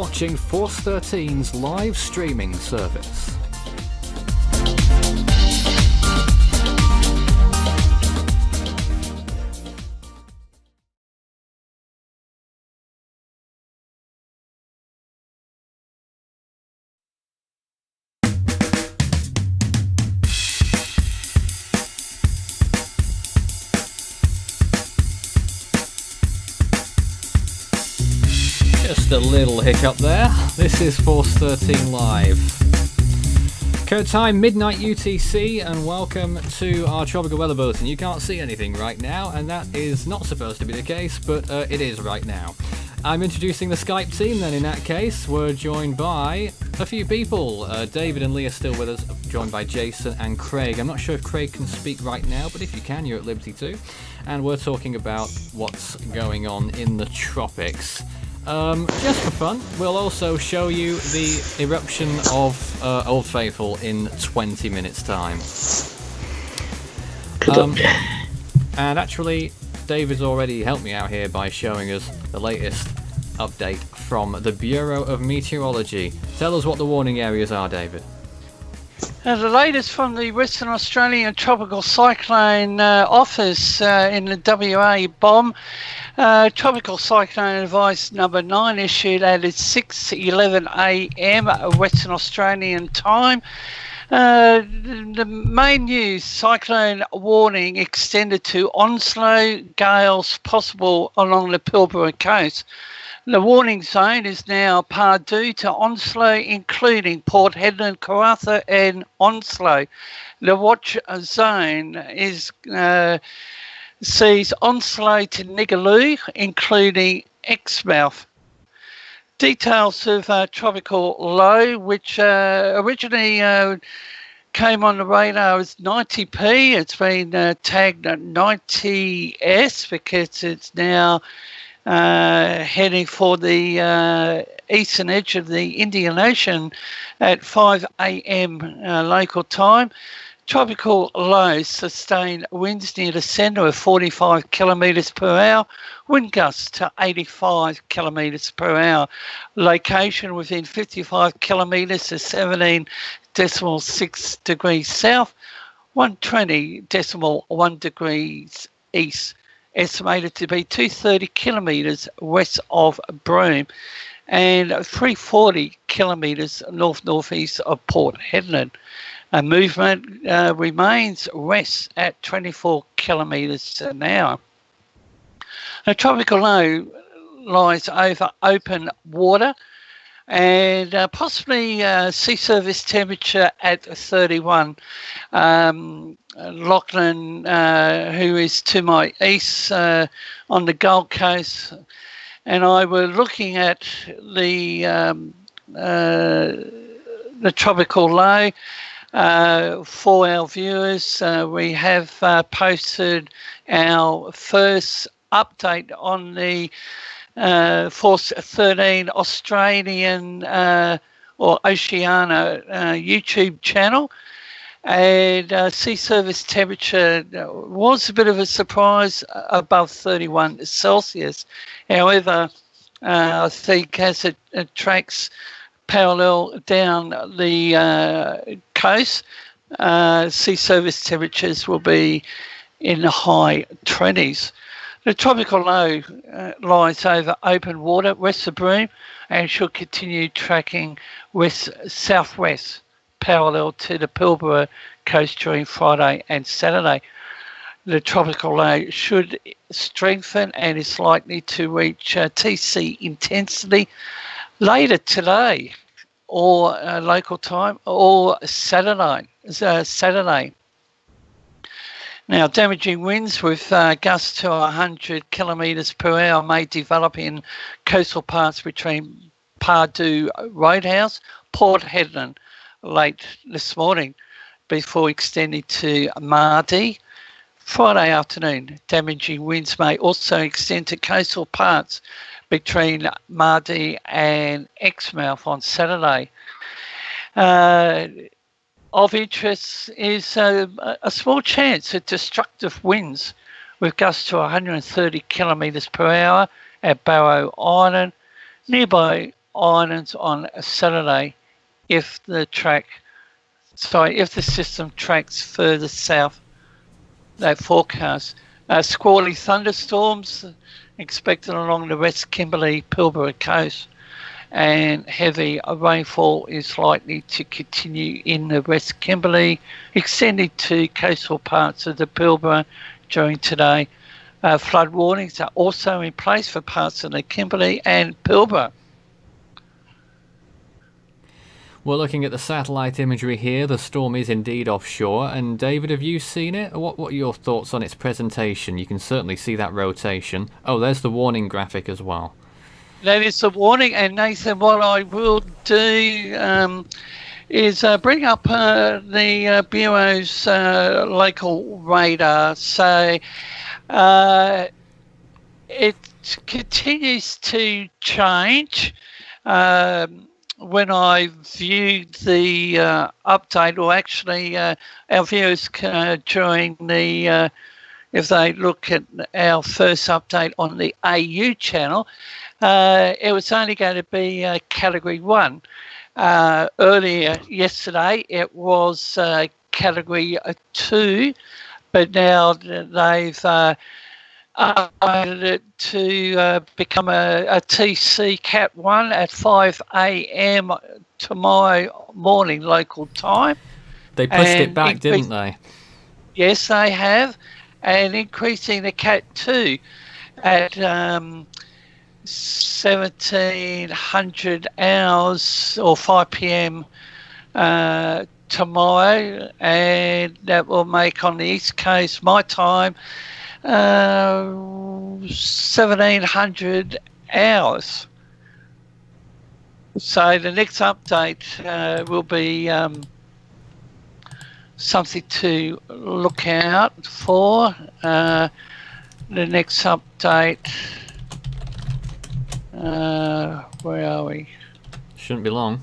watching Force 13's live streaming service. Just a little hiccup there. This is Force 13 Live. Code time midnight UTC, and welcome to our tropical weather bulletin. You can't see anything right now, and that is not supposed to be the case, but it is right now. I'm introducing the Skype team then. In that case, we're joined by a few people. David and Lee are still with us, joined by Jason and Craig. I'm not sure if Craig can speak right now, but if you can, you're at liberty to. And we're talking about what's going on in the tropics. Just for fun, we'll also show you the eruption of Old Faithful in 20 minutes time. And actually, David's already helped me out here by showing us the latest update from the Bureau of Meteorology. Tell us what the warning areas are, David. The latest from the Western Australian Tropical Cyclone Office in the WA BOM. Tropical Cyclone Advice number 9 issued at 6:11 a.m. Western Australian time. The main news: cyclone warning extended to Onslow, gales possible along the Pilbara coast. The warning zone is now Pardue to Onslow, including Port Hedland, Karratha and Onslow. The watch zone is sees Onslow to Nigaloo, including Exmouth. Details of tropical low, which originally came on the radar as 90p. It's been tagged at 90s because it's now heading for the eastern edge of the Indian Ocean at 5 a.m. Local time. Tropical low sustained winds near the centre of 45 kilometres per hour, wind gusts to 85 kilometres per hour. Location within 55 kilometres to 17.6 degrees south, 120.1 degrees east. Estimated to be 230 kilometres west of Broome and 340 kilometres north-northeast of Port Hedland. Movement remains west at 24 kilometres an hour. A tropical low lies over open water and possibly sea surface temperature at 31. Lachlan, who is to my east on the Gold Coast, and I were looking at the tropical low. For our viewers, we have posted our first update on the Force 13 Australian or Oceania YouTube channel. And sea surface temperature was a bit of a surprise, above 31 Celsius. However, I think as it tracks parallel down the coast, sea surface temperatures will be in the high 20s. The tropical low lies over open water west of Broome and should continue tracking west-southwest parallel to the Pilbara coast during Friday and Saturday. The tropical low should strengthen and is likely to reach TC intensity later today or local time or Saturday. Now, damaging winds with gusts to 100 kilometres per hour may develop in coastal parts between Pardue Roadhouse, Port Hedland late this morning before extending to Mardi Friday afternoon. Damaging winds may also extend to coastal parts between Mardi and Exmouth on Saturday. Of interest is a small chance of destructive winds with gusts to 130 kilometres per hour at Barrow Island, nearby islands on Saturday if the system tracks further south. They forecast squally thunderstorms expected along the West Kimberley Pilbara coast, and heavy rainfall is likely to continue in the West Kimberley, extending to coastal parts of the Pilbara during today. Flood warnings are also in place for parts of the Kimberley and Pilbara. Well, looking at the satellite imagery here, the storm is indeed offshore. And David, have you seen it? What are your thoughts on its presentation? You can certainly see that rotation. Oh, there's the warning graphic as well. That is the warning, and Nathan, what I will do is bring up the Bureau's local radar. So it continues to change. When I viewed the update, or actually our viewers during the, if they look at our first update on the AU channel, it was only going to be Category 1. Earlier yesterday, it was Category 2, but now they've upgraded it to become a TC Cat 1 at 5 a.m. tomorrow morning local time. They pushed it back, didn't they? Yes, they have, and increasing the Cat 2 at 1700 hours or 5 p.m. Tomorrow, and that will make on the East Coast my time 1700 hours. So the next update will be something to look out for. The next update, where are we? Shouldn't be long.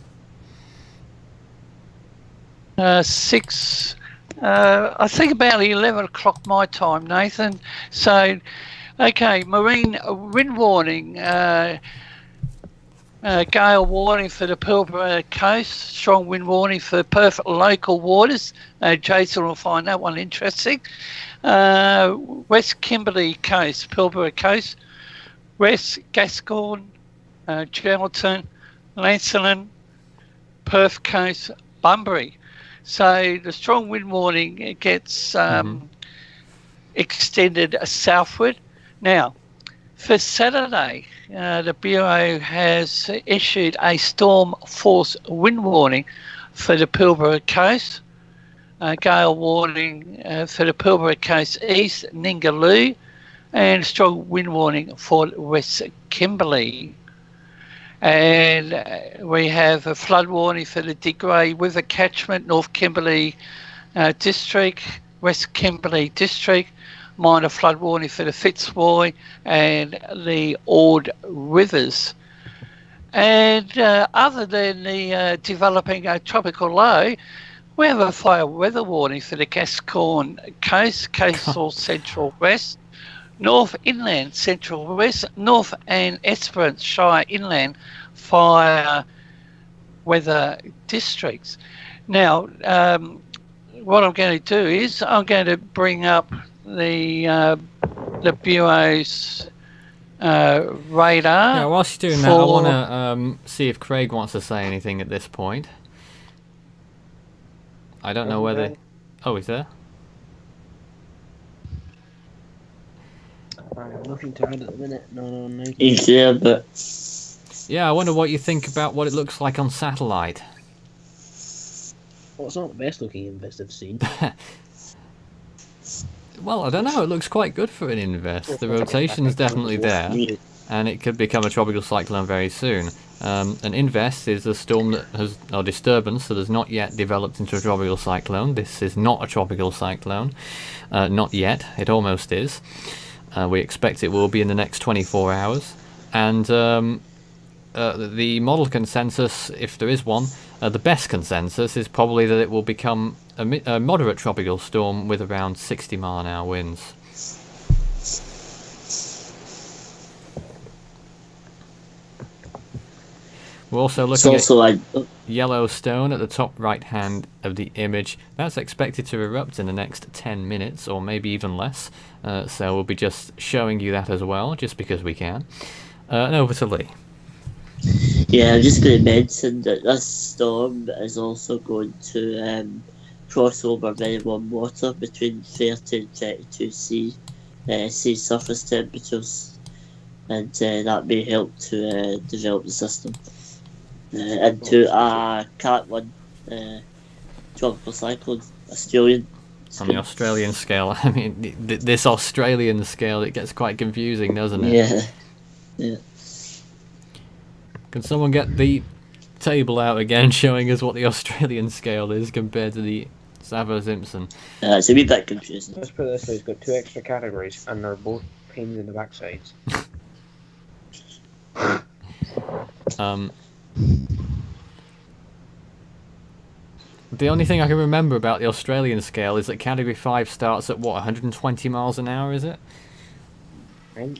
6, I think about 11 o'clock my time, Nathan. So, okay, marine wind warning, gale warning for the Pilbara coast, strong wind warning for Perth local waters. Jason will find that one interesting. West Kimberley coast, Pilbara coast, West Gascoyne, Geraldton, Lancelin, Perth coast, Bunbury. So the strong wind warning gets extended southward. Now, for Saturday, the Bureau has issued a storm force wind warning for the Pilbara coast, gale warning for the Pilbara coast east, Ningaloo, and strong wind warning for West Kimberley. And we have a flood warning for the De Grey River catchment, North Kimberley District, West Kimberley District, minor flood warning for the Fitzroy and the Ord Rivers. And other than the developing tropical low, we have a fire weather warning for the Gascoyne coast, coastal central west, North Inland Central West, North and Esperance Shire Inland fire weather districts. Now, what I'm going to do is I'm going to bring up the Bureau's radar. Yeah, whilst you're doing that, I want to see if Craig wants to say anything at this point. I don't know whether... Oh, he's there? I have nothing to add at the minute. No. He's here, but... Yeah, I wonder what you think about what it looks like on satellite. Well, it's not the best looking invest I've seen. Well, I don't know, it looks quite good for an invest. The rotation's definitely there, and it could become a tropical cyclone very soon. An invest is a storm that has, or disturbance that has not yet developed into a tropical cyclone. This is not a tropical cyclone. Not yet, it almost is. We expect it will be in the next 24 hours. And the model consensus, if there is one, the best consensus is probably that it will become a moderate tropical storm with around 60-mile-an-hour winds. We're also It's looking at also like Yellowstone at the top right hand of the image. That's expected to erupt in the next 10 minutes or maybe even less. So we'll be just showing you that as well, just because we can. And over to Lee. yeah, I'm just going to mention that this storm is also going to cross over very warm water between 30 and 32 sea surface temperatures, and that may help to develop the system into a Cat 1 tropical cyclone, Australian. On the Australian scale, I mean, this Australian scale, it gets quite confusing, doesn't it? Yeah, yeah. Can someone get the table out again, showing us what the Australian scale is compared to the Saffir-Simpson? It's a wee bit confusing. Let's put it this way, it's got 2 extra categories, and they're both pains in the backsides. The only thing I can remember about the Australian scale is that Category 5 starts at, what, 120 miles an hour, is it? Right?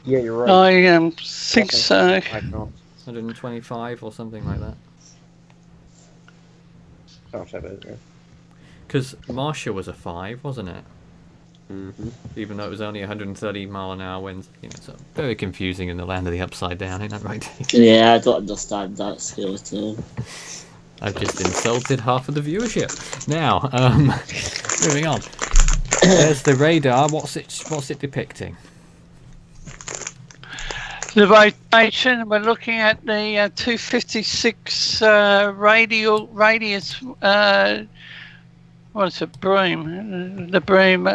Yeah, you're right. I think so. 5 knots. 125 or something like that. Sounds about it, yeah. Because Marcia was a 5, wasn't it? Mm-hmm. Even though it was only 130 mile an hour winds. You know, so very confusing in the land of the upside down, ain't that right? Yeah, I don't understand that scale at all. I've just insulted half of the viewership. Now, moving on. There's the radar. What's it depicting? The rotation, we're looking at the 256 radial radius, what is it, beam? The beam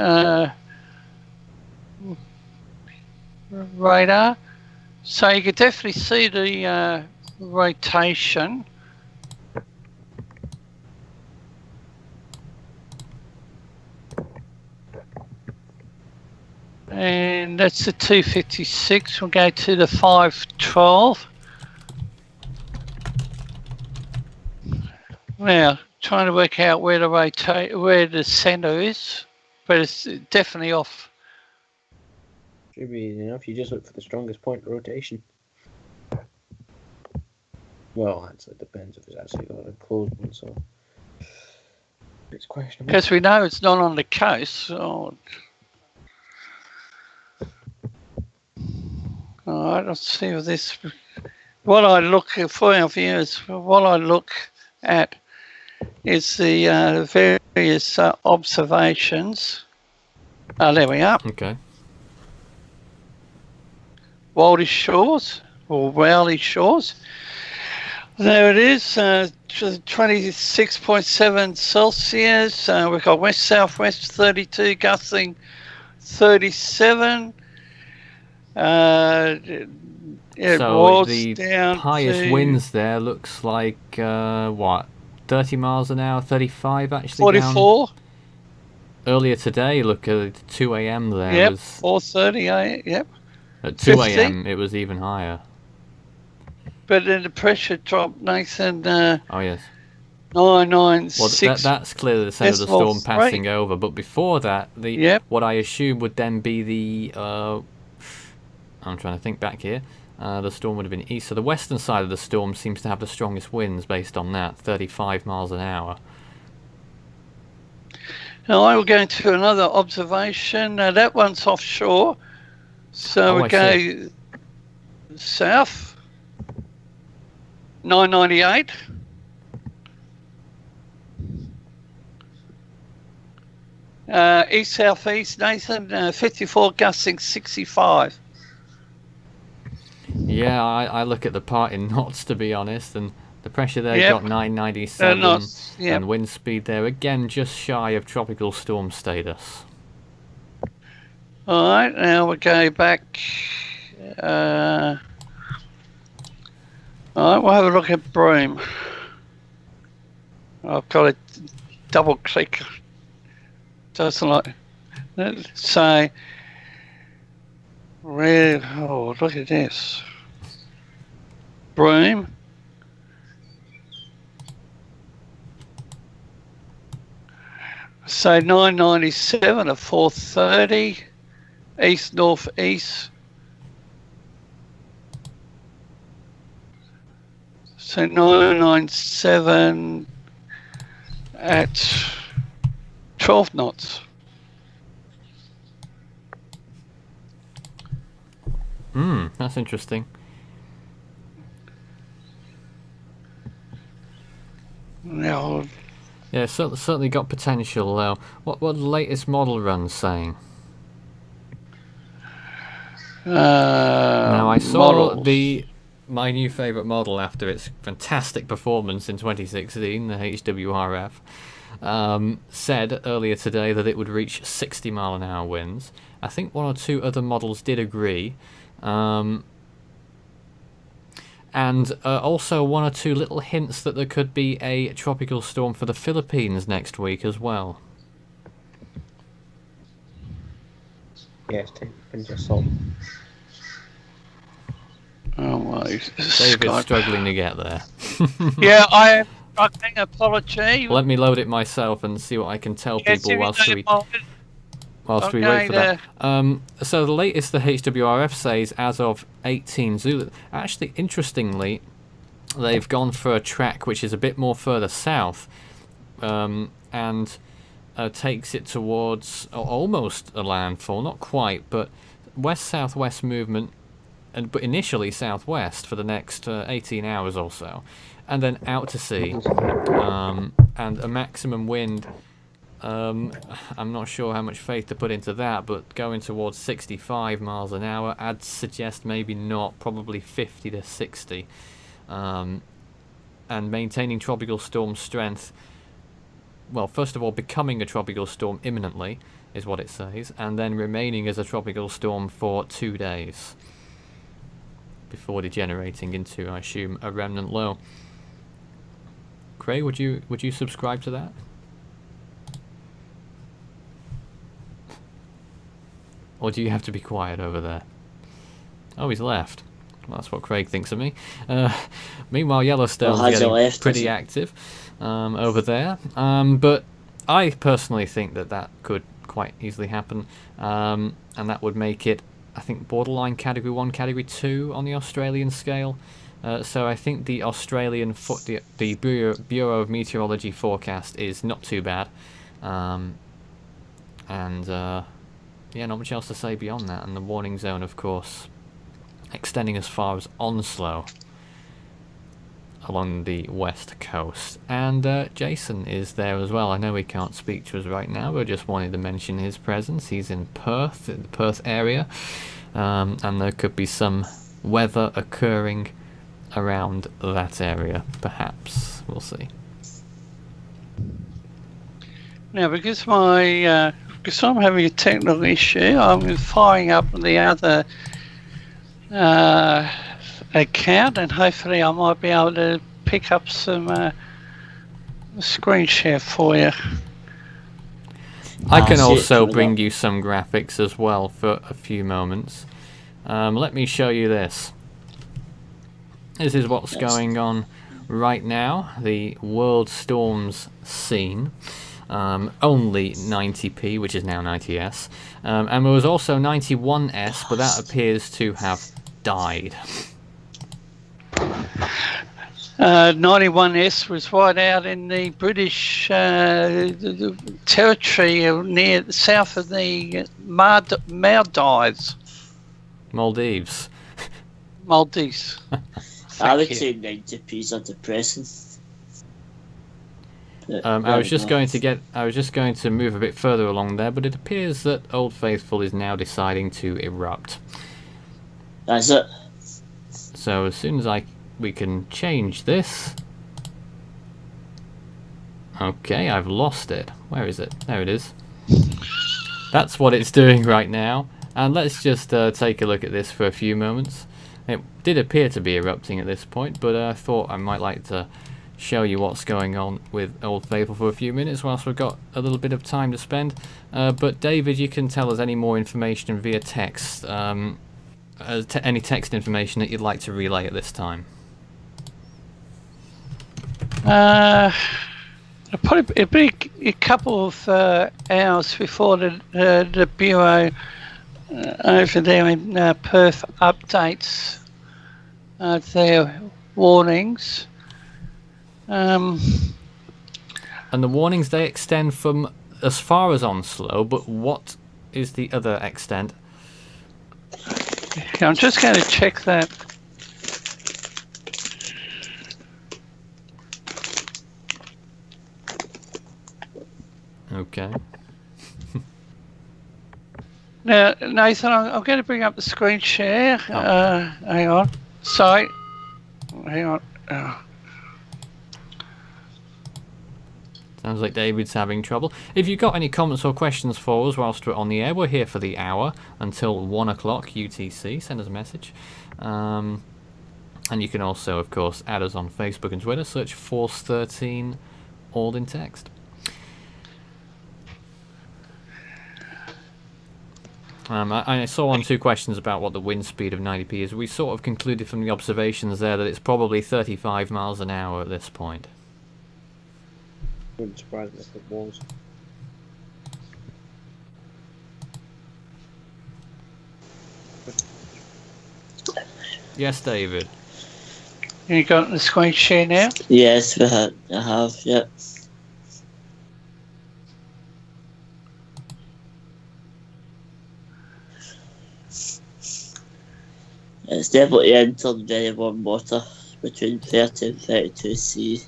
radar. So you could definitely see the rotation. And that's the 256. We'll go to the 512. Now, trying to work out where the center is, but it's definitely off. Should be easy enough, you just look for the strongest point of rotation. Well, actually, it depends if it's actually got a closed one, so it's questionable. Because we know it's not on the coast. So... Alright, let's see if this. What I look for our viewers, what I look at is the various observations. Oh, there we are. Okay. Waldy Shores, or Rowley Shores. There it is, 26.7 Celsius. We've got west-southwest 32, gusting 37. It So was the down highest to winds there looks like, what, 30 miles an hour, 35 actually 44. down. Earlier today, look at 2 a.m. there. Yep, Was 4:30. Yep. at 2 50. a.m. it was even higher. But then the pressure dropped, Nathan. Oh yes. 996. Well, that's clearly the center of the storm decimals, passing right. over. But before that, what I assume would then be the. I'm trying to think back here. The storm would have been east. So the western side of the storm seems to have the strongest winds based on that, 35 miles an hour. Now I will go into another observation. That one's offshore. So Oh, we go south. 998. East southeast, Nathan, 54 gusting 65. Yeah, I look at the part in knots, to be honest, and the pressure there Yep. got 997, knots, yep. and wind speed there again just shy of tropical storm status. All right, now we go back. All right, we'll have a look at Broome. I've got to double click. Doesn't like. Let's say. Oh, look at this. Broome. So 997 at 4:30. East northeast. So 997 at 12 knots. That's interesting. Now, Yeah, certainly got potential though. What the latest model run's saying? Now I saw models. my new favourite model after its fantastic performance in 2016, the HWRF, said earlier today that it would reach 60 mile an hour winds. I think one or two other models did agree. And also one or two little hints that there could be a tropical storm for the Philippines next week as well. Yes, and just salt. Oh my! David's struggling to get there. Yeah, I am struggling. Apology. Let me load it myself and see what I can tell people whilst we wait for that. So the latest the HWRF says as of 18 Zulu. Actually, interestingly, they've gone for a track which is a bit more further south, and takes it towards almost a landfall, not quite, but west-southwest movement, but initially southwest for the next 18 hours or so, and then out to sea, and a maximum wind. I'm not sure how much faith to put into that, but going towards 65 miles an hour, I'd suggest maybe not, probably 50 to 60. And maintaining tropical storm strength, well, first of all, becoming a tropical storm imminently, is what it says, and then remaining as a tropical storm for 2 days, before degenerating into, I assume, a remnant low. Craig, would you subscribe to that? Or do you have to be quiet over there? Oh, he's left. Well, that's what Craig thinks of me. Meanwhile, Yellowstone's getting pretty active over there. But I personally think that could quite easily happen. And that would make it, I think, borderline Category 1, Category 2 on the Australian scale. So I think the Australian, the Bureau of Meteorology forecast is not too bad. Yeah, not much else to say beyond that. And the warning zone, of course, extending as far as Onslow along the west coast. And Jason is there as well. I know he can't speak to us right now, but I just wanted to mention his presence. He's in Perth, in the Perth area, and there could be some weather occurring around that area, perhaps. We'll see. Now, because I'm having a technical issue, I'm firing up the other account, and hopefully I might be able to pick up some screen share for you. I can also bring you some graphics as well for a few moments. Let me show you this. This is what's going on right now, the world storms scene. Only 90p, which is now 90s, and there was also 91s, but that appears to have died. 91S was right out in the British territory near the south of the Maldives. Maldives. I would say 90p's are depressing. I was just going to move a bit further along there, but it appears that Old Faithful is now deciding to erupt. That's it. So as soon as we can change this. Okay, I've lost it. Where is it? There it is. That's what it's doing right now. And let's just take a look at this for a few moments. It did appear to be erupting at this point, but I thought I might like to show you what's going on with Old Faithful for a few minutes whilst we've got a little bit of time to spend. But David, you can tell us any more information via text, any text information that you'd like to relay at this time. Probably it'll be a couple of hours before the Bureau over there in Perth updates their warnings. Um, And the warnings, they extend from as far as Onslow, but what is the other extent? I'm just going to check that. Okay. Now, Nathan, I'm going to bring up the screen share. Hang on. Sorry. Hang on. Sounds like David's having trouble. If you've got any comments or questions for us whilst we're on the air, we're here for the hour until 1 o'clock UTC. Send us a message. And you can also, of course, add us on Facebook and Twitter. Search Force 13, all in text. I saw on 2 questions about what the wind speed of 90p is. We sort of concluded from the observations there that it's probably 35 miles an hour at this point. Wouldn't surprise me if it was. Yes, David. You got the screen share now? Yes, I have, yeah. It's definitely entered very warm water between 30 and 32 C.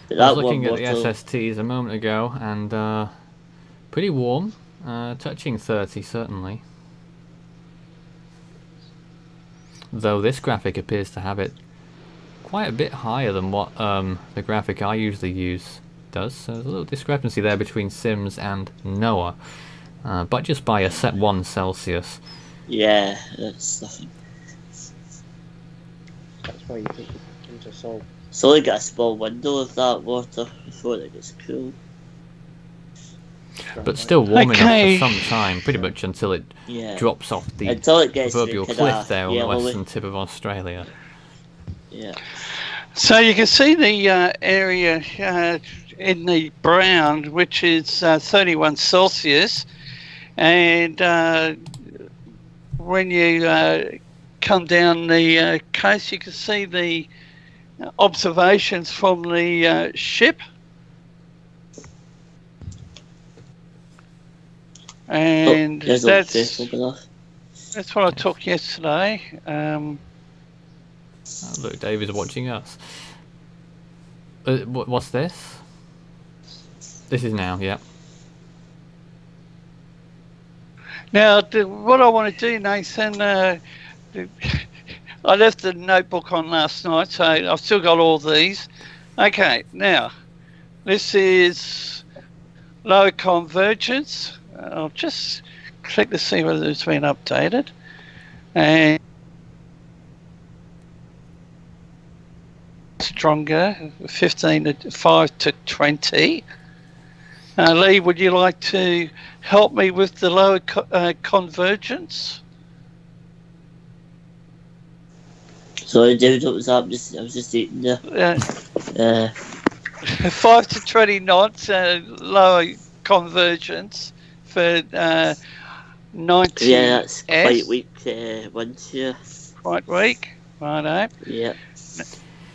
But I was that looking warm at the water, SSTs a moment ago, and pretty warm, touching 30 certainly. Though this graphic appears to have it quite a bit higher than what the graphic I usually use does. So there's a little discrepancy there between Sims and NOAA, but just by a set 1 Celsius. yeah, that's nothing. That's why you put it into salt. It's only got a small window of that water before it gets cool. But still warm Okay. enough for some time, pretty much until it Yeah. drops off the Until it gets proverbial kinda cliff there on the yellowy. western tip of Australia. Yeah. So you can see the area in the brown, which is 31 Celsius. And when you come down the coast, you can see the observations from the ship. And There's a faithful enough. that's what I took yesterday. Oh, look, David's watching us. What's this? This is now, yeah. Now, what I want to do, Nathan, I left the notebook on last night, so I've still got all these. Okay, now, this is low convergence. I'll just click to see whether it's been updated. And stronger, 15 to 5 to 20. Lee, would you like to help me with the lower convergence? Sorry, David, what was that? I was just eating there. 5 to 20 knots, lower convergence for 90. Yeah, that's quite weak winds here. Quite weak, righto. Yeah.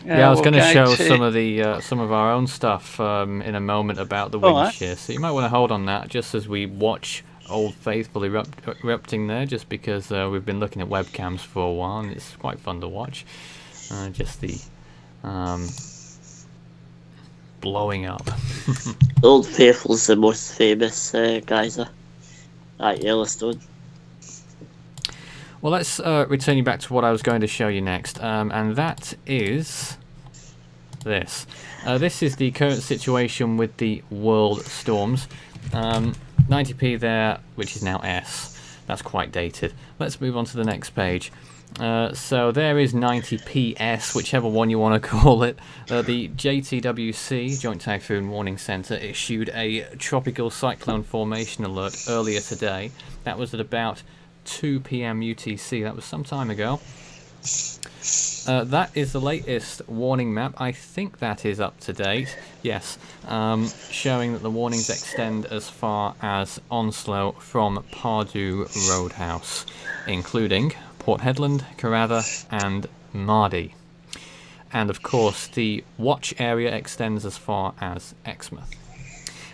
Yeah, I was we'll going to go show some of our own stuff in a moment about the wind shear. So you might want to hold on that just as we watch Old Faithful erupting there, just because we've been looking at webcams for a while and it's quite fun to watch. Just the blowing up. Old Faithful's the most famous geyser at Yellowstone. Well, let's return you back to what I was going to show you next, and that is this. This is the current situation with the world storms. 90p there, which is now S. That's quite dated. Let's move on to the next page. So there is 90PS, whichever one you want to call it. The JTWC, Joint Typhoon Warning Center, issued a tropical cyclone formation alert earlier today. That was at about 2 p.m. UTC. That was some time ago. That is the latest warning map. I think that is up to date. Yes, showing that the warnings extend as far as Onslow from Pardue Roadhouse, including Port Hedland, Carratha and Mardy. And of course, the watch area extends as far as Exmouth.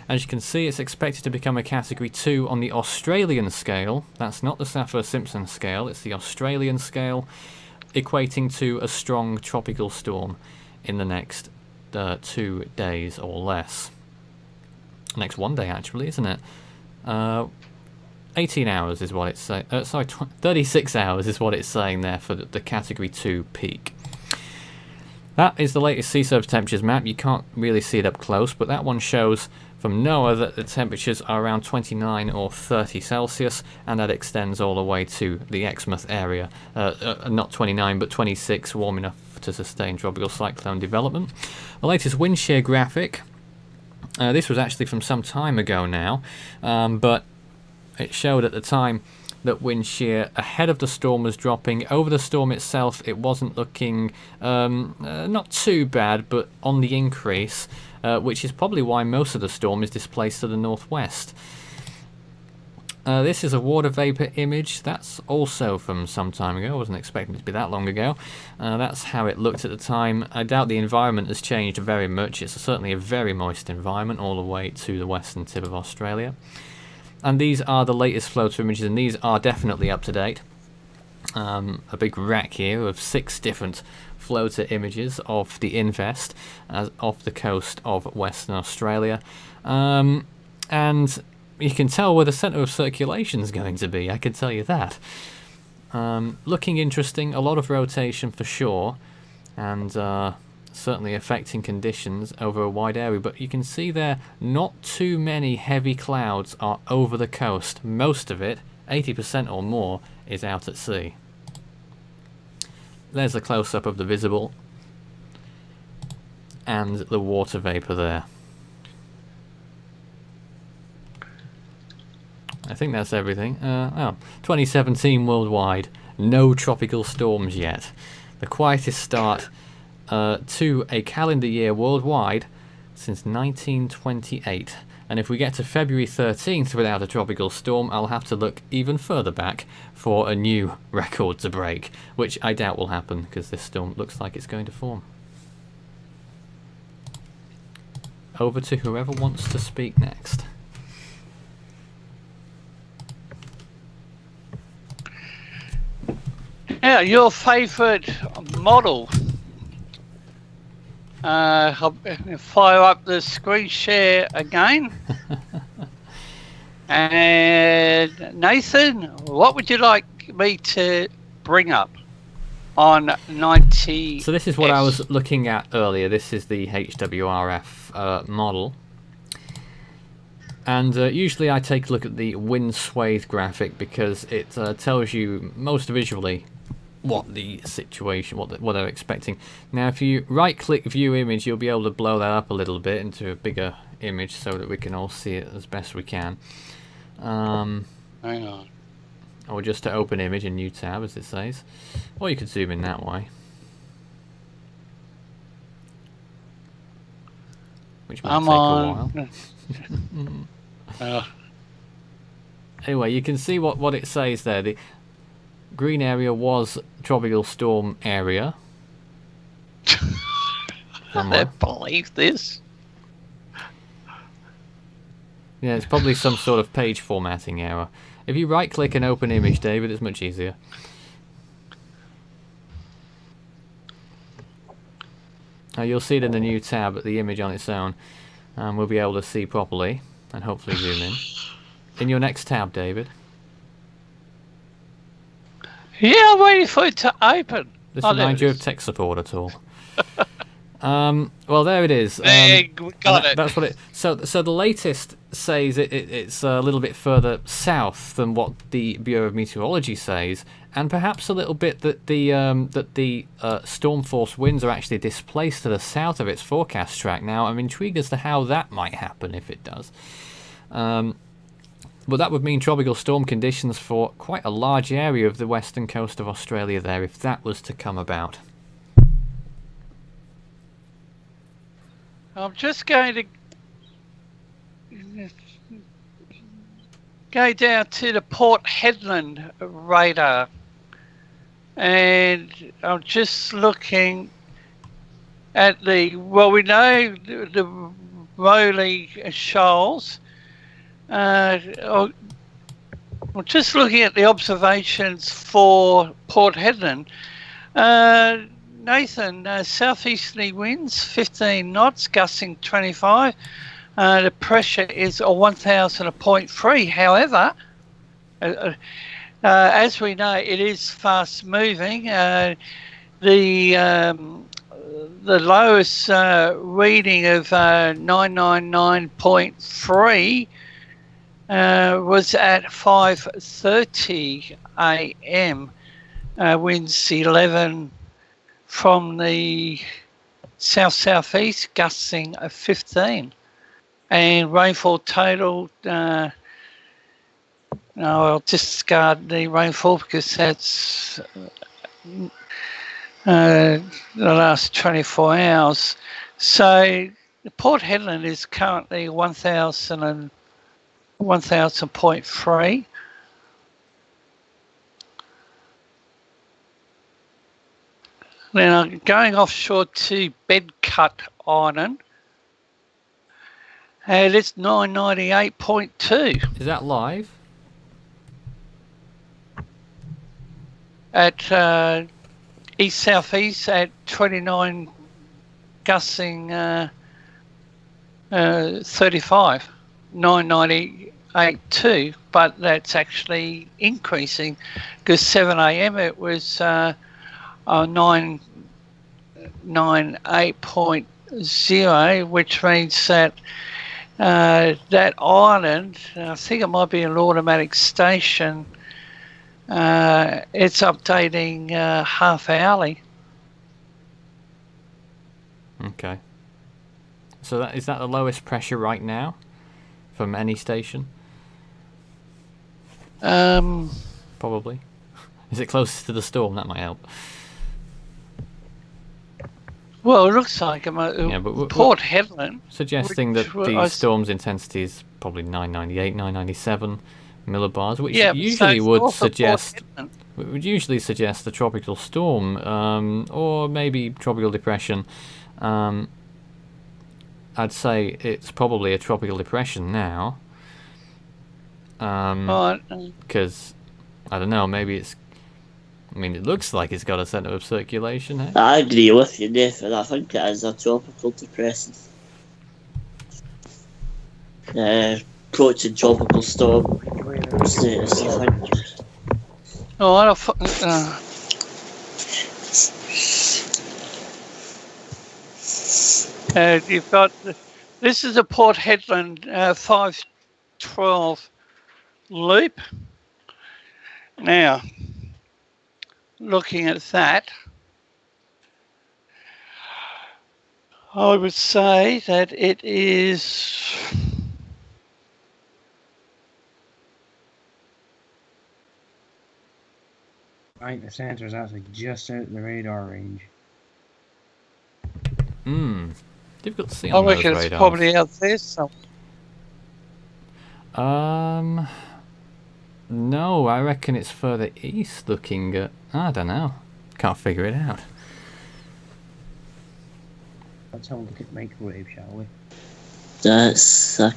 As you can see, it's expected to become a Category 2 on the Australian scale. That's not the Saffir-Simpson scale, it's the Australian scale, equating to a strong tropical storm in the next 2 days or less. Next 1 day, actually, isn't it? 18 hours is what it's saying. 36 hours is what it's saying there for the Category 2 peak. That is the latest sea surface temperatures map. You can't really see it up close, but that one shows from NOAA that the temperatures are around 29 or 30 Celsius, and that extends all the way to the Exmouth area. Not 29, but 26, warm enough to sustain tropical cyclone development. The latest wind shear graphic, this was actually from some time ago now, but it showed at the time that wind shear ahead of the storm was dropping. Over the storm itself, it wasn't looking not too bad, but on the increase, which is probably why most of the storm is displaced to the northwest. This is a water vapor image. That's also from some time ago. I wasn't expecting it to be that long ago. That's how it looked at the time. I doubt the environment has changed very much. It's certainly a very moist environment all the way to the western tip of Australia. And these are the latest floater images, and these are definitely up to date. A big rack here of 6 different floater images of the Invest off the coast of Western Australia. And you can tell where the centre of circulation is going to be, I can tell you that. Looking interesting, a lot of rotation for sure, and certainly affecting conditions over a wide area, but you can see there not too many heavy clouds are over the coast. Most of it, 80% or more, is out at sea. There's a close-up of the visible and the water vapour there. I think that's everything. 2017 worldwide, no tropical storms yet. The quietest start to a calendar year worldwide since 1928. And if we get to February 13th without a tropical storm, I'll have to look even further back for a new record to break, which I doubt will happen because this storm looks like it's going to form. Over to whoever wants to speak next. Yeah, your favourite model. I'll fire up the screen share again. And Nathan, what would you like me to bring up on 90? So this is what I was looking at earlier. This is the HWRF model. And usually I take a look at the wind swathe graphic because it tells you most visually what the situation, what they're expecting. Now if you right click view image, you'll be able to blow that up a little bit into a bigger image so that we can all see it as best we can. Hang on. Or just to open image, a new tab as it says. Or you could zoom in that way. Which might take a while. Anyway, you can see what it says there. The green area was tropical storm area. I don't believe this. Yeah, it's probably some sort of page formatting error. If you right click and open image, David, it's much easier. You'll see it in the new tab at the image on its own, and we'll be able to see properly and hopefully zoom in. In your next tab, David. Yeah, I'm waiting for it to open. Does it remind you of tech support at all? Well, there it is. Got it. That's what it. So the latest says it's a little bit further south than what the Bureau of Meteorology says, and perhaps a little bit that the storm force winds are actually displaced to the south of its forecast track. Now, I'm intrigued as to how that might happen if it does. But that would mean tropical storm conditions for quite a large area of the western coast of Australia there, if that was to come about. I'm just going to go down to the Port Hedland radar, and I'm just looking we know the Rowley Shoals. Well, just looking at the observations for Port Hedland, Nathan, southeasterly winds 15 knots, gusting 25. The pressure is a 1,000.3. However, as we know, it is fast moving. The lowest reading of 999.3 was at 5:30 a.m. Winds 11 from the south-southeast, gusting 15. And rainfall total, no, I'll discard the rainfall because that's the last 24 hours. So the Port Hedland is currently 1,000.3. Now going offshore to Bedcut Island, and it's 998.2. Is that live? At east-southeast at 29, gusting 35, 998.2, but that's actually increasing because 7 a.m. it was 998.0, which means that that island, I think it might be an automatic station, it's updating half hourly. Okay. So is that the lowest pressure right now from any station? Probably. Is it closest to the storm? That might help. Well, it looks like Port Hedland. Suggesting that the storm's intensity is probably 998, 997 millibars, which usually would suggest a tropical storm, or maybe tropical depression. I'd say it's probably a tropical depression now. Because I don't know, maybe it's. I mean, it looks like it's got a centre of circulation. Eh? I agree with you, Nathan. I think it is a tropical depression. Approaching tropical storm status, I think. Oh, I don't. You've got. This is a Port Hedland 512 loop. Now, looking at that, I would say that it is right. The centre is actually just out of the radar range. Difficult to see I on those reckon radars. it's probably out there somewhere. No, I reckon it's further east looking at... I don't know. Can't figure it out. Let's have a look at microwave, shall we? I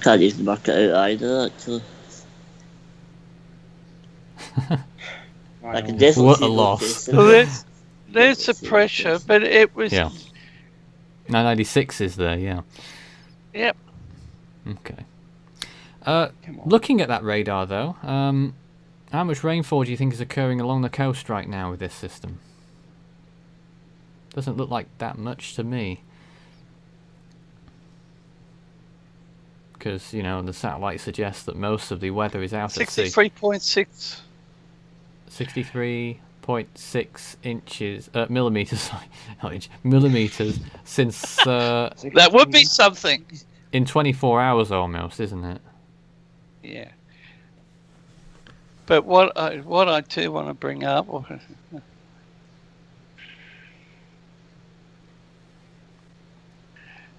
can't even work it out either, actually. I can definitely What see a loss. Well, there's the pressure, but it was... Yeah. 996 is there, yeah. Yep. Okay. Looking at that radar, though, how much rainfall do you think is occurring along the coast right now with this system? Doesn't look like that much to me. Because, you know, the satellite suggests that most of the weather is out at sea. 63.6. 63.6 inches, millimeters, sorry, not inch, millimeters since... that would be something. In 24 hours almost, isn't it? Yeah. But what I do want to bring up...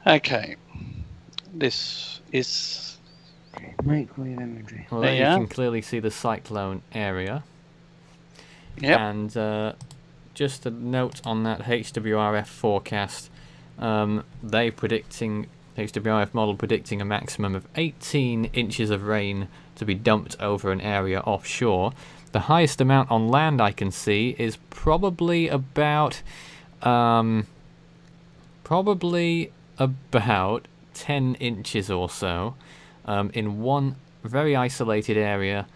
Okay. This is... Microwave imagery. Well, there you can clearly see the cyclone area. Yep. And just a note on that HWRF forecast, HWIF model predicting a maximum of 18 inches of rain to be dumped over an area offshore. The highest amount on land I can see is probably about 10 inches or so, in one very isolated area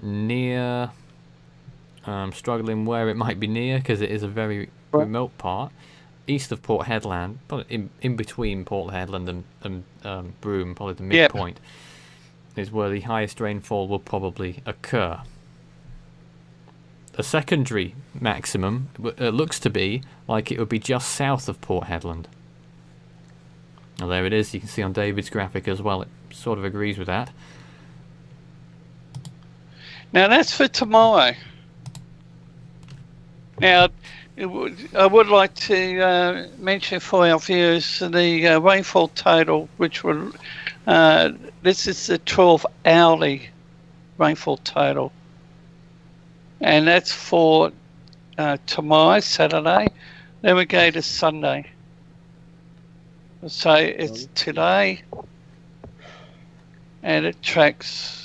near. I'm struggling where it might be near because it is a very remote part. East of Port Hedland, in between Port Hedland and Broome, probably the midpoint, is where the highest rainfall will probably occur. A secondary maximum looks to be like it would be just south of Port Hedland. Now there it is, you can see on David's graphic as well, it sort of agrees with that. Now that's for tomorrow. Now, I would like to mention for our viewers the rainfall total, which will, this is the 12-hourly rainfall total. And that's for tomorrow, Saturday. Then we go to Sunday. So it's today, and it tracks.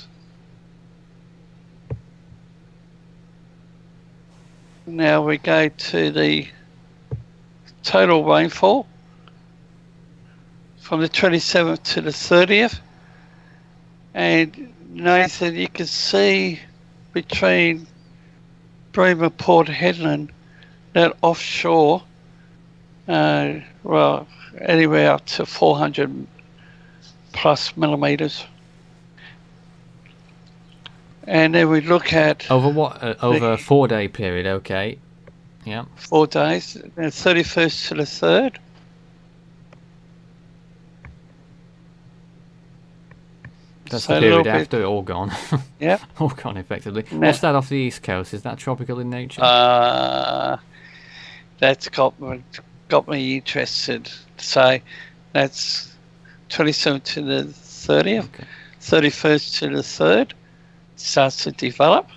Now we go to the total rainfall from the 27th to the 30th. And Nathan, you can see between Broome and Port Hedland that offshore, well, anywhere up to 400 plus millimetres. And then we look at... Over what? Over a 4-day period, okay. Yeah. 4 days, the 31st to the 3rd. That's So the period after it all gone. Yeah. All gone, effectively. No. What's that off the east coast? Is that tropical in nature? That's got me interested. So that's 27th to the 30th, Okay. 31st to the 3rd. Starts to develop,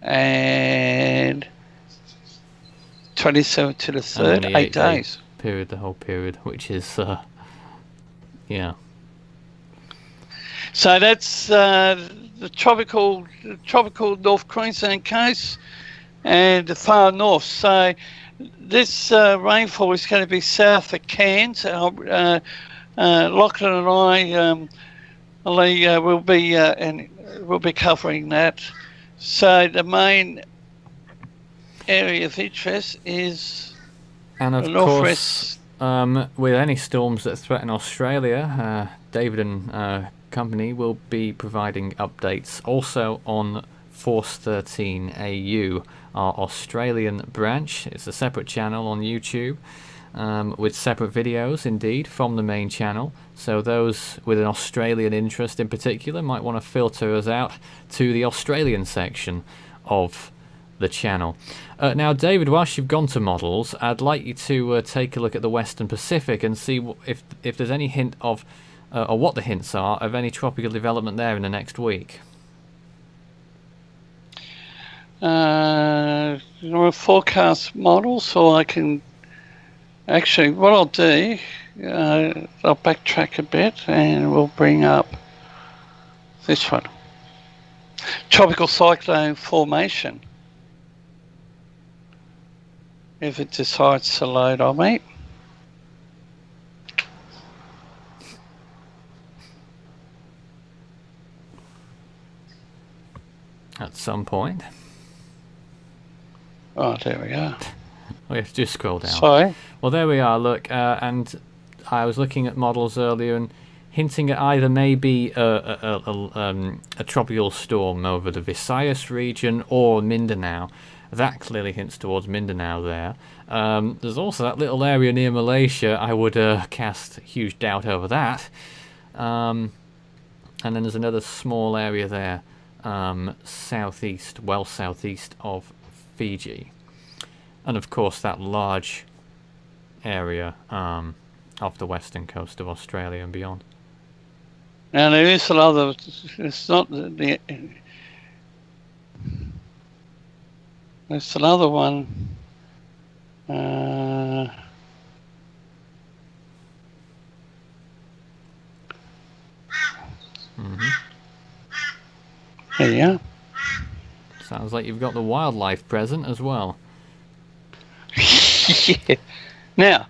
and 27th to the 3rd, 8 days. Period, the whole period, which is, yeah. So that's the tropical North Queensland coast and the far north. So this rainfall is going to be south of Cairns. Lachlan and I. We'll be covering that. So the main area of interest is And of the northwest. course, with any storms that threaten Australia, David and company will be providing updates also on Force 13 AU, our Australian branch. It's a separate channel on YouTube. With separate videos, indeed, from the main channel. So those with an Australian interest in particular might want to filter us out to the Australian section of the channel. Now, David, whilst you've gone to models, I'd like you to take a look at the Western Pacific and see if there's any hint of, or what the hints are, of any tropical development there in the next week. Forecast models, so I can... Actually, what I'll do, I'll backtrack a bit and we'll bring up this one. Tropical cyclone formation. If it decides to load on me. At some point. Oh, there we go. We have to just scroll down. Sorry. Well, there we are, look, and I was looking at models earlier and hinting at either maybe a tropical storm over the Visayas region or Mindanao. That clearly hints towards Mindanao there. There's also that little area near Malaysia. I would cast huge doubt over that. And then there's another small area there, southeast, well southeast of Fiji. And of course that large area off the western coast of Australia and beyond. Now there is another, it's not the there's another one Uh, There you are. Sounds like you've got the wildlife present as well. Yeah. Now,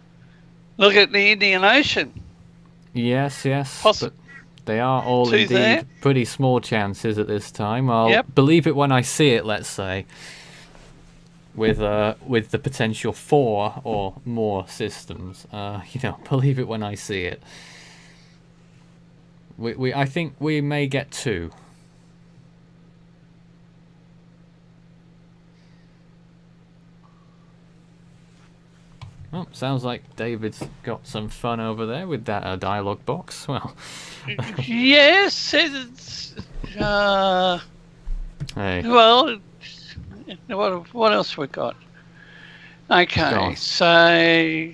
look at the Indian Ocean. Yes, Possi- but they are all Two indeed there. pretty small chances at this time. I'll Yep. believe it when I see it, let's say. With the potential 4 or more systems, believe it when I see it. I think we may get 2. Oh, sounds like David's got some fun over there with that dialogue box. Well, Yes, it's, hey, well, what else we got? Go Okay, on. so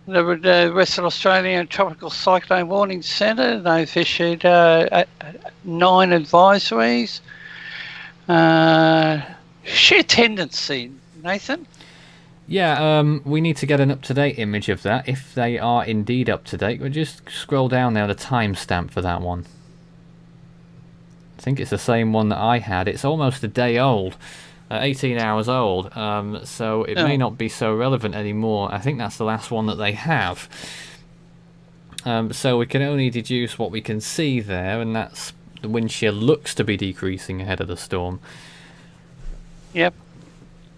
the Western Australian Tropical Cyclone Warning Centre, they've issued 9 advisories. Sheer tendency, Nathan. yeah, we need to get an up-to-date image of that. If they are indeed up-to-date, we'll just scroll down there, the timestamp for that one. I think it's the same one that I had. It's almost a day old, 18 hours old, so it may not be so relevant anymore. I think that's the last one that they have. So we can only deduce what we can see there, and that's the wind shear looks to be decreasing ahead of the storm. Yep.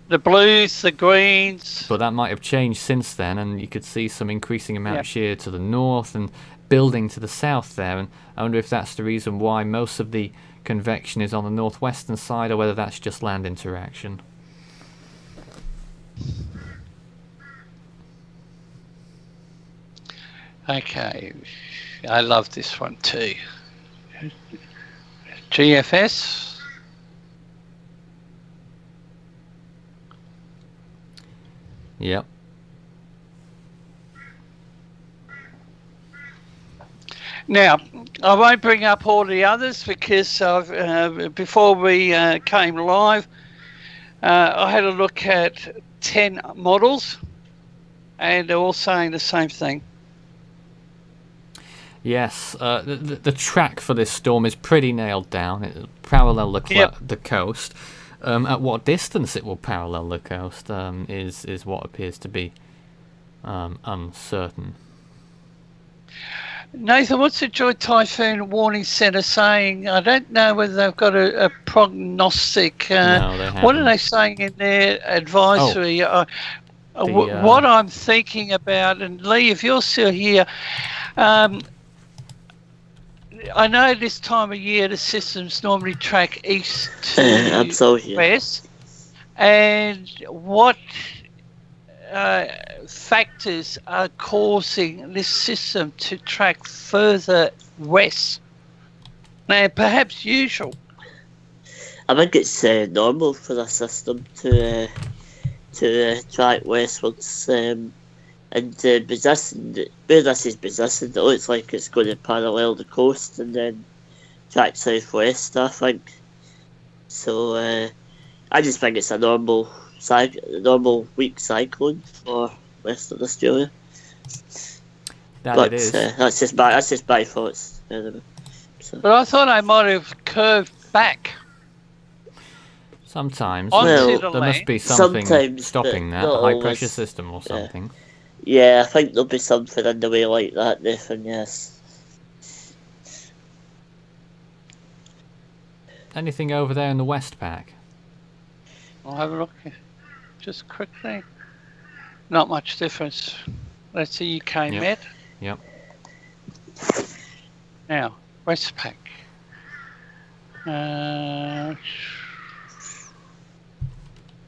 The blues, the greens. But that might have changed since then, and you could see some increasing amount of Yep. shear to the north and building to the south there. And I wonder if that's the reason why most of the convection is on the northwestern side, or whether that's just land interaction. Okay, I love this one too. GFS. Yep. Now, I won't bring up all the others because before we came live, I had a look at 10 models, and they're all saying the same thing. Yes, the track for this storm is pretty nailed down. It'll parallel the coast. At what distance it will parallel the coast is what appears to be uncertain. Nathan, what's the Joy Typhoon Warning Centre saying? I don't know whether they've got a prognostic. No, they haven't. What are they saying in their advisory? What I'm thinking about, and Lee, if you're still here, I know this time of year the systems normally track east to west, and what factors are causing this system to track further west now, perhaps usual? I think it's normal for the system to track westwards, and position, where this is positioned, it looks like it's going to parallel the coast and then track southwest, I think. So I just think it's a normal weak cyclone for Western Australia. It is. That's just my thoughts. So. But I thought I might have curved back. Sometimes. Well, there must be something stopping that, a high pressure system or something. Yeah, I think there'll be something in the way like that, Nathan, yes. Anything over there in the West Pack? I'll have a look just quickly. Not much difference. Let's see UK Met. Yep. Now, Westpac.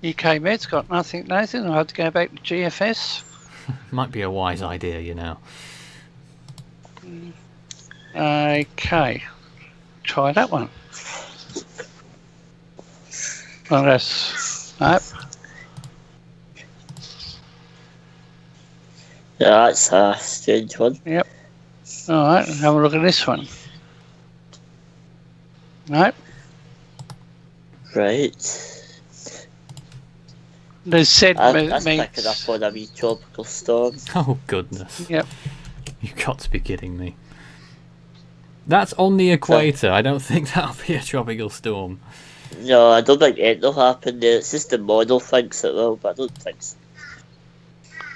UK Met's got nothing, Nathan. I'll have to go back to GFS. Might be a wise idea, you know. Okay. Try that one. Well, that's... Nope. Yeah, that's a strange one. Yep. Alright, have a look at this one. Nope. Right. The Z That's picking means. up on a wee tropical storm. Oh, goodness. Yep. You've got to be kidding me. That's on the equator. I don't think that'll be a tropical storm. No, I don't think it'll happen there. It's just the model thinks it will, but I don't think so.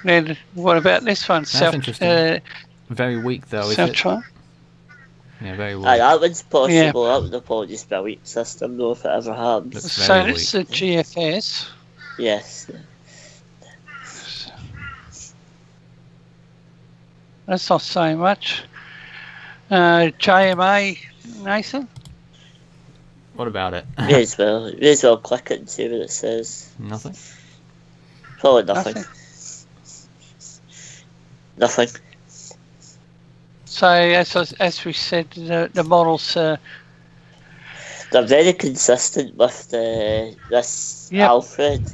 Then what about this one? That's interesting. Very weak, though, is South it? China. Yeah, very weak. That one's possible. Yeah. That would probably just be a weak system, though, if it ever happens. Looks So very this is weak. the GFS. Yes. That's not saying much. JMA, Nathan? What about it? May as well click it and see what it says. Nothing? Probably nothing. Nothing. So as we said, the models. They're very consistent with this Yep. Alfred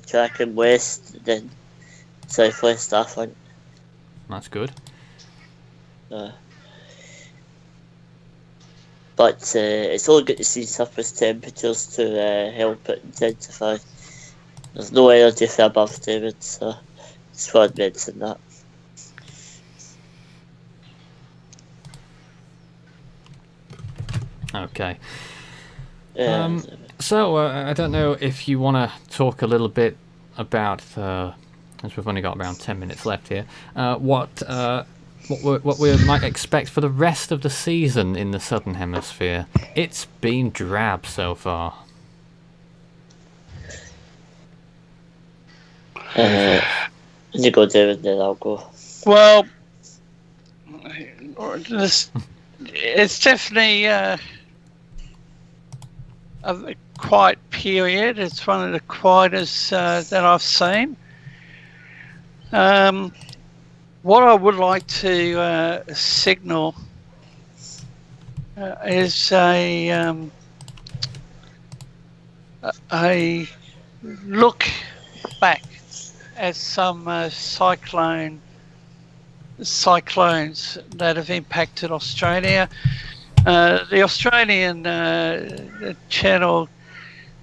tracking west then southwest, I think. That's good. But it's all good to see surface temperatures to help it intensify. There's no energy for above David, so it's worth mentioning that. Okay. Yeah. So, I don't know if you want to talk a little bit about, as we've only got around 10 minutes left here, what we might expect for the rest of the season in the Southern Hemisphere. It's been drab so far. You go, David, then I'll go. Well, it's definitely a quiet period. It's one of the quietest that I've seen. What I would like to signal is a look back at some cyclones that have impacted Australia. The Australian channel,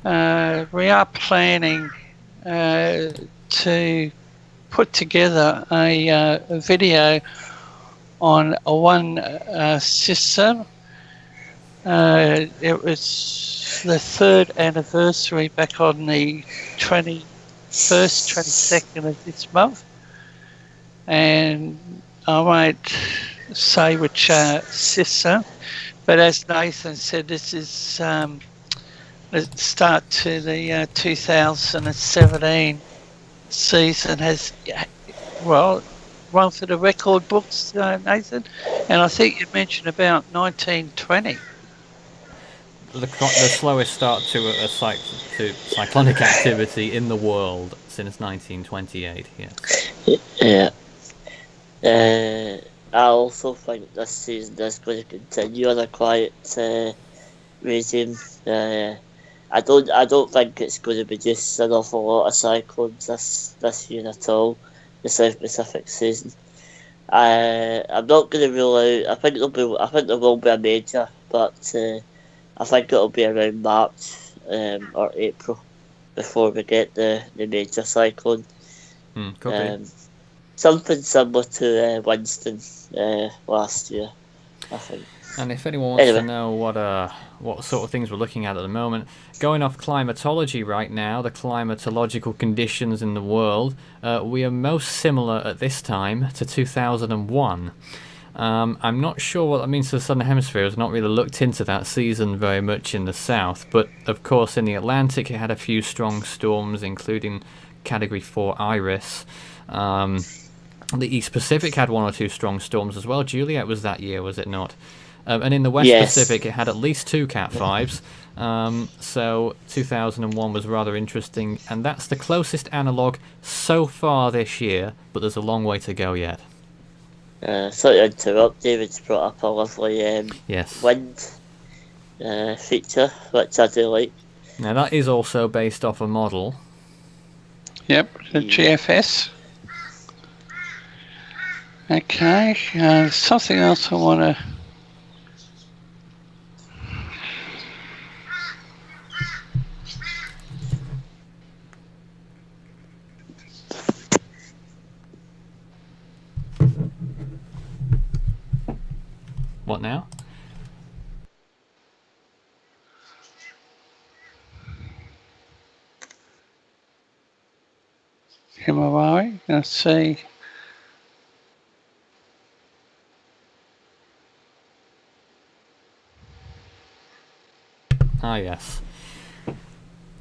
we are planning to put together a video on one system. It was the 3rd anniversary back on the 21st, 22nd of this month. And I won't say which system, but as Nathan said, this is the start to the 2017 season has, well, run for the record books, Nathan, and I think you mentioned about 1920. The slowest start to cyclonic activity in the world since 1928. Yeah. Yeah. I also think this season is going to continue on a quiet regime. I don't think it's going to be just an awful lot of cyclones this year at all. The South Pacific season. I'm not going to rule out. I think there will be a major, but I think it'll be around March or April before we get the major cyclone. Could be. Something similar to Winston last year, I think. And if anyone wants to know what sort of things we're looking at the moment, going off climatology right now, the climatological conditions in the world, we are most similar at this time to 2001. I'm not sure what that means to the Southern Hemisphere. I've not really looked into that season very much in the south, but of course in the Atlantic it had a few strong storms, including Category 4 Iris. The East Pacific had one or two strong storms as well. Juliet was that year, was it not? And in the West Pacific, it had at least 2 Cat 5s. So 2001 was rather interesting, and that's the closest analogue so far this year, but there's a long way to go yet. Sorry to interrupt, David's brought up a lovely wind feature, which I do like. Now that is also based off a model. Yep, the GFS. Okay, something else I want to... What now? Himawari. Let's see. Ah, yes.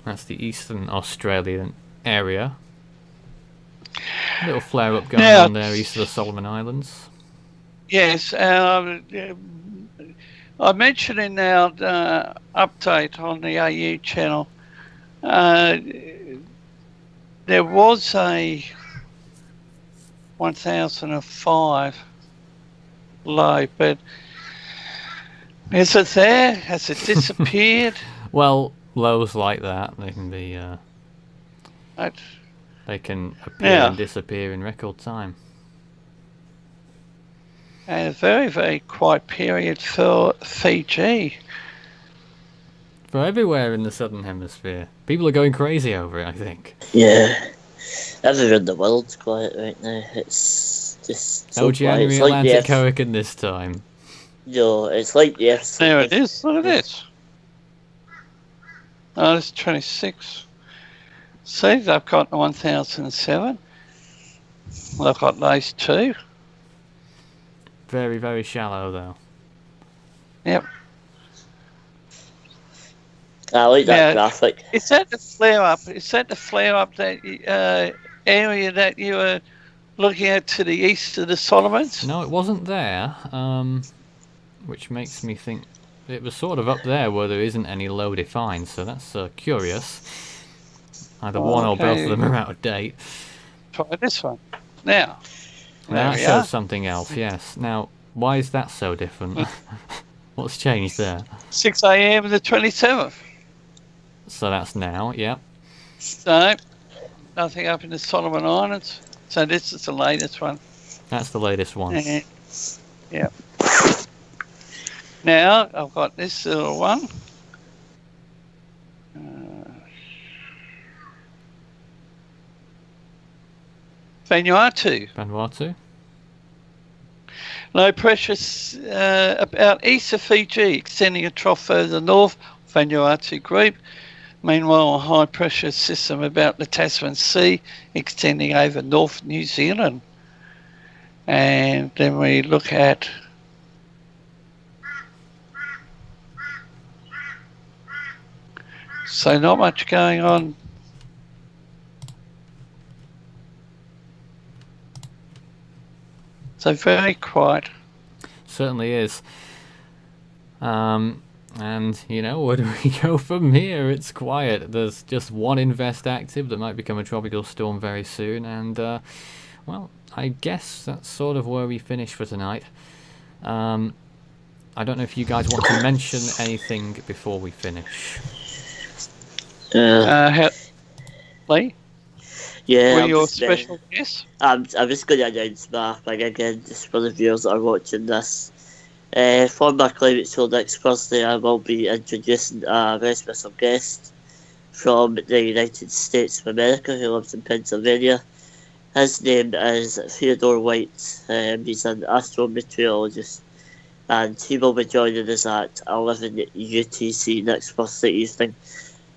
That's the Eastern Australian area. A little flare-up going on there east of the Solomon Islands. Yes, I mentioned in our update on the AU channel, there was a 1005 low, but is it there? Has it disappeared? Well, lows like that, they can be... they can appear and disappear in record time. And a very, very quiet period for Fiji. For everywhere in the Southern Hemisphere. People are going crazy over it, I think. Yeah. Everywhere in the world's quiet right now. It's just so No January quiet. Atlantic hurricane this time. No, it's like the Earth. There it is. Look at this. Oh, it's 26. See, they've got 1007. They've got those two. Very, very shallow, though. Yep. I like that graphic. Is that the flare up? Is that the flare up that area that you were looking at to the east of the Solomons? No, it wasn't there. Which makes me think it was sort of up there where there isn't any low defined. So that's curious. Either one or both of them are out of date. Try this one. Now. That shows something else, yes. Now, why is that so different? What's changed there? 6 a.m. the 27th. So that's now, yep. So, nothing up in the Solomon Islands. So this is the latest one. That's the latest one. Yep. Now, I've got this little one. Vanuatu. Low pressure about east of Fiji, extending a trough further north, Vanuatu group. Meanwhile, a high pressure system about the Tasman Sea, extending over North New Zealand. And then we look at so not much going on. So very quiet. Certainly is. And, you know, where do we go from here? It's quiet. There's just one invest active that might become a tropical storm very soon. And, well, I guess that's sort of where we finish for tonight. I don't know if you guys want to mention anything before we finish. Lee? Yeah, were you a special guest? I'm just going to announce my thing again, just for the viewers that are watching this. For my climate show next Thursday, I will be introducing a very special guest from the United States of America who lives in Pennsylvania. His name is Theodore White. He's an astrometeorologist, and he will be joining us at 11 UTC next Thursday evening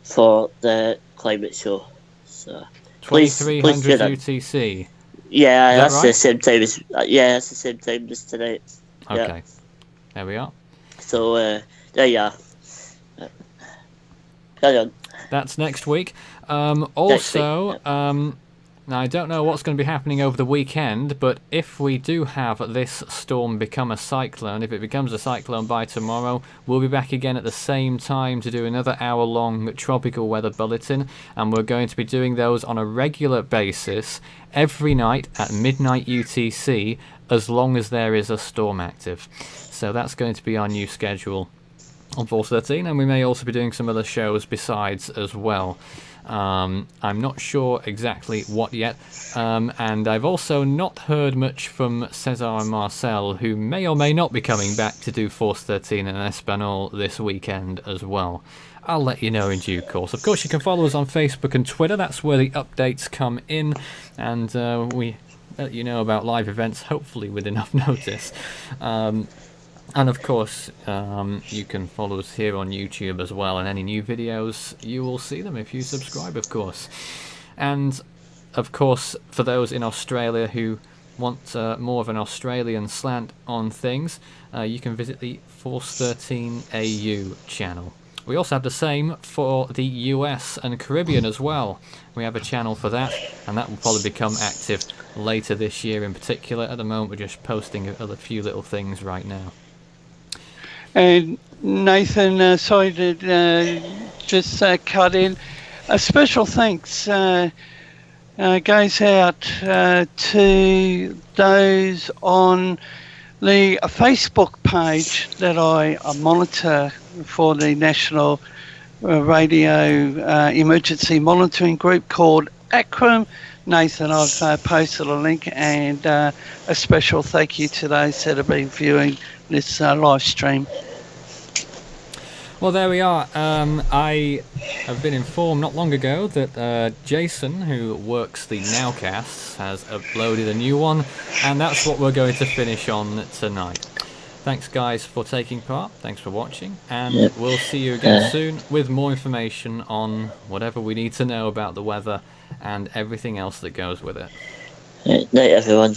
for the climate show. So 2300 UTC. Yeah, that's right? the same time as that's the same time as tonight. Okay, yeah. There we are. So there you are. Carry on. That's next week. Also, now I don't know what's going to be happening over the weekend, but if we do have this storm become a cyclone, if it becomes a cyclone by tomorrow, we'll be back again at the same time to do another hour-long tropical weather bulletin, and we're going to be doing those on a regular basis every night at midnight UTC, as long as there is a storm active. So that's going to be our new schedule on Force 13, and we may also be doing some other shows besides as well. I'm not sure exactly what yet, and I've also not heard much from Cesar and Marcel, who may or may not be coming back to do Force 13 in Espanol this weekend as well. I'll let you know in due course. Of course, you can follow us on Facebook and Twitter. That's where the updates come in, and we let you know about live events, hopefully with enough notice. And of course, you can follow us here on YouTube as well, and any new videos, you will see them if you subscribe, of course. And of course, for those in Australia who want more of an Australian slant on things, you can visit the Force 13 AU channel. We also have the same for the US and Caribbean as well. We have a channel for that, and that will probably become active later this year in particular. At the moment, we're just posting a few little things right now. And Nathan, sorry to just cut in. A special thanks goes out to those on the Facebook page that I monitor for the National Radio Emergency Monitoring Group called ACRIM. Nathan, I've posted a link, and a special thank you to those that have been viewing this live stream. Well, there we are. I have been informed not long ago that Jason, who works the Nowcasts, has uploaded a new one, and that's what we're going to finish on tonight. Thanks, guys, for taking part. Thanks for watching, and we'll see you again soon with more information on whatever we need to know about the weather and everything else that goes with it. Night, everyone.